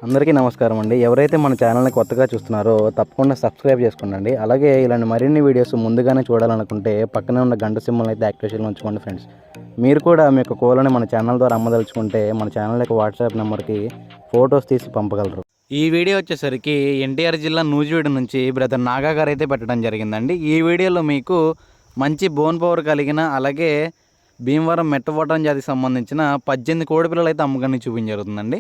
అందరికీ నమస్కారం అండి. ఎవరైతే మన ఛానల్ని కొత్తగా చూస్తున్నారో తప్పకుండా సబ్స్క్రైబ్ చేసుకోండి. అలాగే ఇలాంటి మరిన్ని వీడియోస్ ముందుగానే చూడాలనుకుంటే పక్కనే ఉన్న గంట సింబల్ అయితే యాక్టివేషన్లో ఉంచుకోండి ఫ్రెండ్స్. మీరు కూడా మీ యొక్క కోళ్ళని మన ఛానల్ ద్వారా అమ్మదలుచుకుంటే మన ఛానల్ యొక్క వాట్సాప్ నెంబర్కి ఫొటోస్ తీసి పంపగలరు. ఈ వీడియో వచ్చేసరికి ఎన్టీఆర్ జిల్లా నూజివీడు నుంచి బ్రదర్ నాగా గారు అయితే పెట్టడం జరిగిందండి. ఈ వీడియోలో మీకు మంచి బోన్ పవర్ కలిగిన అలాగే భీమవరం మెట్టవటం జాతికి సంబంధించిన 18 కోడి పిల్లలు అయితే అమ్మకాన్ని చూపించబడుతుందండి.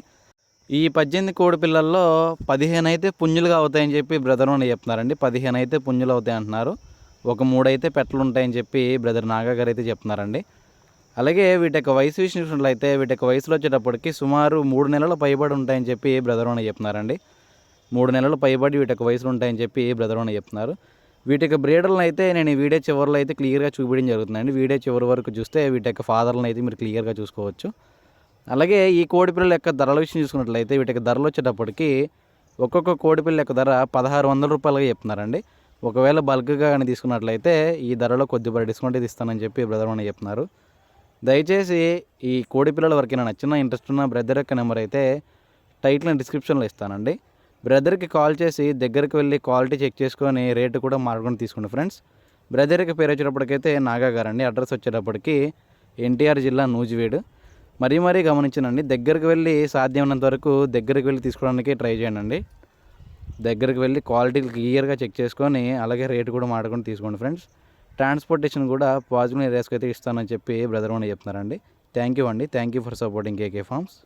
ఈ 18 కోడి పిల్లల్లో 15 అయితే పుంజులుగా అవుతాయని చెప్పి బ్రదర్ అని చెప్తున్నారండి. 15 అయితే పుంజులు అవుతాయి అంటున్నారు. ఒక 3 అయితే పెట్టలు ఉంటాయని చెప్పి బ్రదర్ నాగా గారు అయితే చెప్తున్నారండి. అలాగే వీటి యొక్క వయసు విషయంలో వీటి యొక్క వయసులో వచ్చేటప్పటికి సుమారు 3 నెలల పైబడి ఉంటాయని చెప్పి బ్రదర్ అని చెప్తున్నారండి. 3 నెలల పైబడి వీటి యొక్క వయసులు ఉంటాయని చెప్పి బ్రదర్ అని చెప్తున్నారు. వీటి యొక్క బ్రీడర్లను అయితే నేను ఈ వీడియో చివరిలో అయితే క్లియర్గా చూపించడం జరుగుతుందండి. వీడియో చివరి వరకు చూస్తే వీటి యొక్క ఫాదర్లను అయితే మీరు క్లియర్గా చూసుకోవచ్చు. అలాగే ఈ కోడిపిల్లల యొక్క ధరల విషయం చూసుకున్నట్లయితే వీటికి ధరలు వచ్చేటప్పటికి ఒక్కొక్క కోడిపిల్ల యొక్క ధర 1600 రూపాయలుగా చెప్తున్నారండి. ఒకవేళ బల్క్గా కానీ తీసుకున్నట్లయితే ఈ ధరలో కొద్దిగా డిస్కౌంట్ అయితే ఇస్తానని చెప్పి బ్రదర్ అని చెప్తున్నారు. దయచేసి ఈ కోడిపిల్లల వరకు నచ్చిన ఇంట్రెస్ట్ ఉన్న బ్రదర్ యొక్క నెంబర్ అయితే టైటిల్ డిస్క్రిప్షన్లో ఇస్తానండి. బ్రదర్కి కాల్ చేసి దగ్గరికి వెళ్ళి క్వాలిటీ చెక్ చేసుకొని రేటు కూడా మాట్లాడుకొని తీసుకోండి ఫ్రెండ్స్. బ్రదర్కి పేరు వచ్చేటప్పటికైతే నాగా గారండి. అడ్రస్ వచ్చేటప్పటికి ఎన్టీఆర్ జిల్లా నూజివీడు. మరీ గమనించనండి, దగ్గరికి వెళ్ళి సాధ్యమైనంత వరకు దగ్గరికి వెళ్ళి తీసుకోవడానికి ట్రై చేయండి. దగ్గరికి వెళ్ళి క్వాలిటీ క్లియర్గా చెక్ చేసుకొని అలాగే రేటు కూడా మాట్లాడుకొని తీసుకోండి ఫ్రెండ్స్. ట్రాన్స్పోర్టేషన్ కూడా పాజిబుల్ ఏరియాస్కి అయితే ఇస్తానని చెప్పి బ్రదర్ అని చెప్తున్నారండి. థ్యాంక్ యూ అండి. Thank you for supporting KK forms.